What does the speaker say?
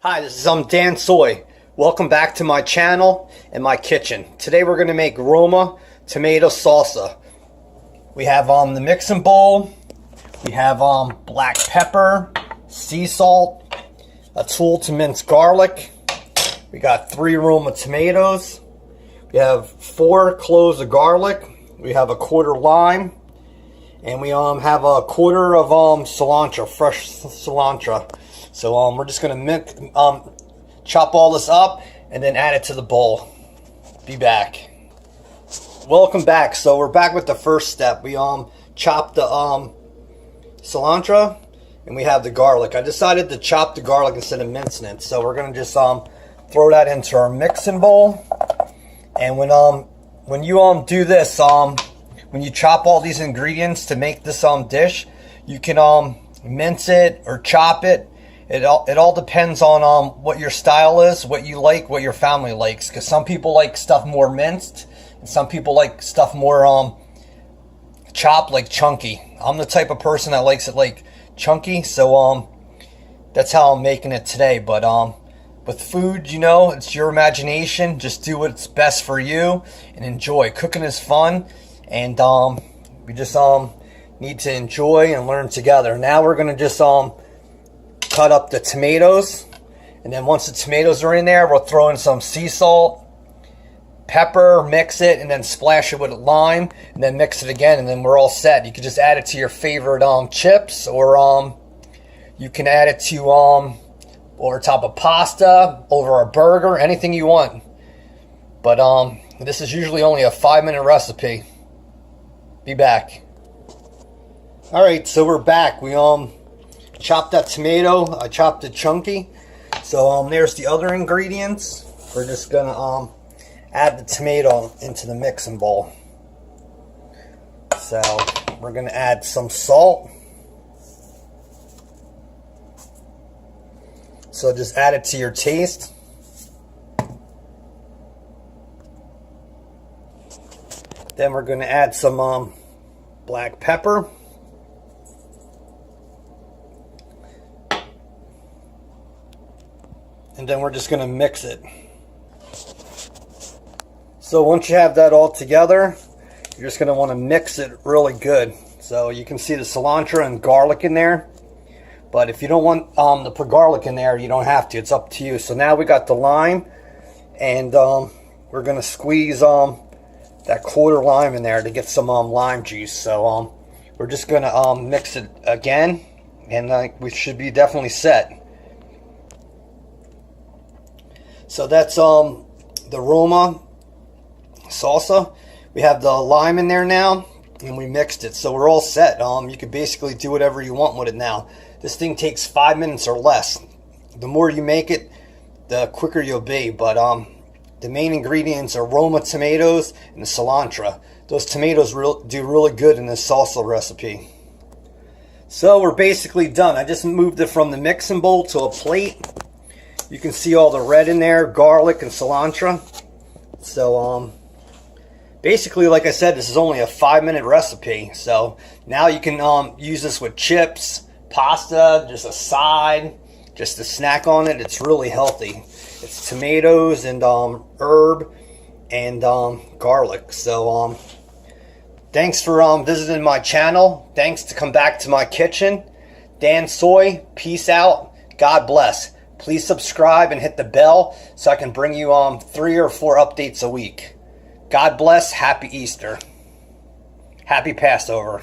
Hi, this is Dan Soy. Welcome back to my channel and my kitchen. Today we're going to make Roma tomato salsa. We have the mixing bowl. We have black pepper, sea salt, a tool to mince garlic. We got 3 Roma tomatoes. We have 4 cloves of garlic. We have a quarter lime. And we have a quarter of cilantro, fresh cilantro. So we're just gonna chop all this up and then add it to the bowl. Be back. Welcome back. So we're back with the first step. We chopped the cilantro and we have the garlic. I decided to chop the garlic instead of mincing it. So we're gonna just throw that into our mixing bowl. And when you do this, when you chop all these ingredients to make this dish, you can mince it or chop it. It all depends on what your style is, what you like, what your family likes. Because some people like stuff more minced, and some people like stuff more chopped, like chunky. I'm the type of person that likes it like chunky, so that's how I'm making it today. But with food, you know, it's your imagination. Just do what's best for you and enjoy. Cooking is fun, and we just need to enjoy and learn together. Now we're gonna just cut up the tomatoes, and then once the tomatoes are in there, we'll throw in some sea salt, pepper, mix it, and then splash it with lime, and then mix it again, and then we're all set. You can just add it to your favorite chips, or you can add it to over top of pasta, over a burger, anything you want. But this is usually only a 5-minute recipe. Be back. All right, so we're back. We chopped that tomato. I chopped it chunky. So there's the other ingredients. We're just gonna add the tomato into the mixing bowl. So we're gonna add some salt. So just add it to your taste. Then we're gonna add some black pepper. And then we're just going to mix it. So once you have that all together, you're just going to want to mix it really good. So you can see the cilantro and garlic in there. But if you don't want to put garlic in there, you don't have to. It's up to you. So now we got the lime, and we're going to squeeze that quarter lime in there to get some lime juice. So we're just going to mix it again, and we should be definitely set. So that's the Roma salsa. We have the lime in there now, and we mixed it, so we're all set. You can basically do whatever you want with it now. This thing takes 5 minutes or less. The more you make it, the quicker you'll be. But the main ingredients are Roma tomatoes and the cilantro. Those tomatoes do really good in this salsa recipe. So we're basically done. I just moved it from the mixing bowl to a plate. You can see all the red in there, garlic and cilantro. So basically, like I said, this is only a 5-minute recipe. So now you can use this with chips, pasta, just a side, just a snack on it. It's really healthy. It's tomatoes and herb and garlic. So thanks for visiting my channel. Thanks to come back to my kitchen. Dan Soy, peace out. God bless. Please subscribe and hit the bell so I can bring you 3 or 4 updates a week. God bless. Happy Easter. Happy Passover.